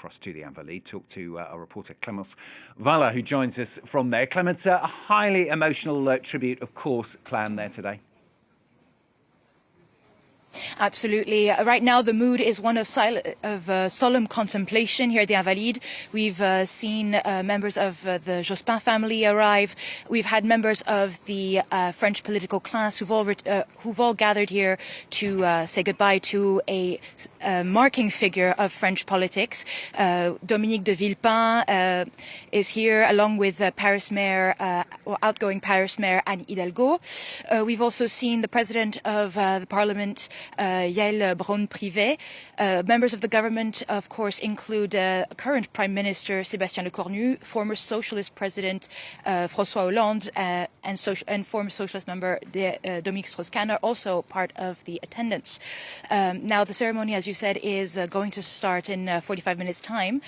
across to the Invalides, talk to our reporter Clémence Waller, who joins us from there. Clémence, a highly emotional tribute, of course, planned there today. Absolutely. Right now, the mood is one of solemn contemplation here at the Invalides. We've seen members of the Jospin family arrive. We've had members of the French political class who've all gathered here to say goodbye to a marking figure of French politics. Dominique de Villepin is here, along with outgoing Paris Mayor Anne Hidalgo. We've also seen the President of the Parliament, Yael Braun-Pivet. Members of the government, of course, include current Prime Minister Sébastien Lecornu, former Socialist President François Hollande, and former Socialist member Dominique Strauss-Kahn are also part of the attendance. Now, the ceremony, as you said, is going to start in 45 minutes' time.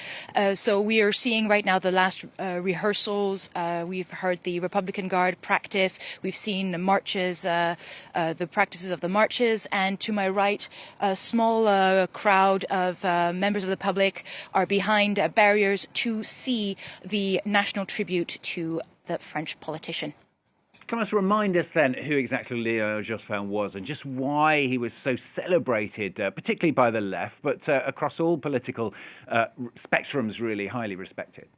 So we are seeing right now the last rehearsals. We've heard the Republican Guard practice. We've seen marches, the practices of the marches, and to my right, a small crowd of members of the public are behind barriers to see the national tribute to the French politician. Can you remind us then who exactly Lionel Jospin was and just why he was so celebrated, particularly by the left, but across all political spectrums, really highly respected?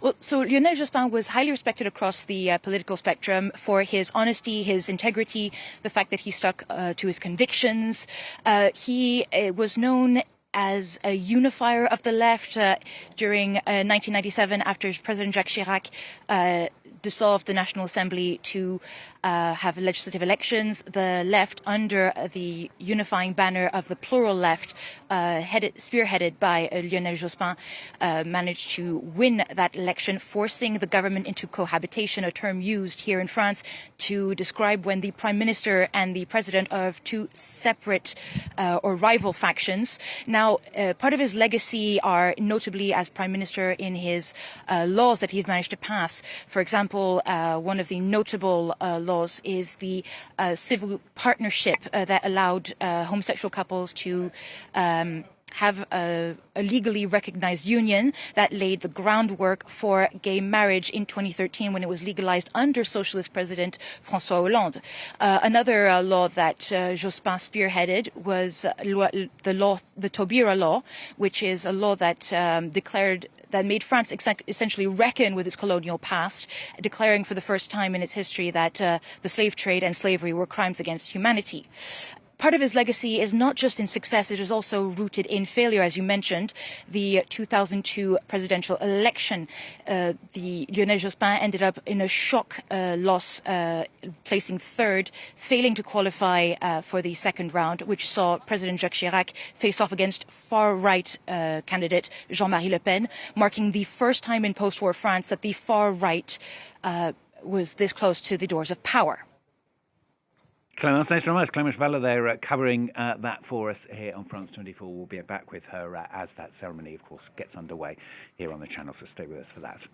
Well, so Lionel Jospin was highly respected across the political spectrum for his honesty, his integrity, the fact that he stuck to his convictions. He was known as a unifier of the left during 1997, after President Jacques Chirac dissolved the National Assembly to have legislative elections. The left, under the unifying banner of the plural left, spearheaded by Lionel Jospin, managed to win that election, forcing the government into cohabitation, a term used here in France to describe when the Prime Minister and the President of two separate or rival factions. Now, part of his legacy are notably as Prime Minister in his laws that he's managed to pass. For example, one of the notable laws is the civil partnership that allowed homosexual couples to have a legally recognized union that laid the groundwork for gay marriage in 2013 when it was legalized under Socialist President François Hollande. Another law that Jospin spearheaded was the Taubira law, which is a law that that made France essentially reckon with its colonial past, declaring for the first time in its history that the slave trade and slavery were crimes against humanity. Part of his legacy is not just in success, it is also rooted in failure, as you mentioned. The 2002 presidential election, the Lionel Jospin ended up in a shock loss, placing third, failing to qualify for the second round, which saw President Jacques Chirac face off against far-right candidate Jean-Marie Le Pen, marking the first time in post-war France that the far-right was this close to the doors of power. Clémence, thanks very much. Clémence Waller there covering that for us here on France 24. We'll be back with her as that ceremony, of course, gets underway here on the channel, so stay with us for that.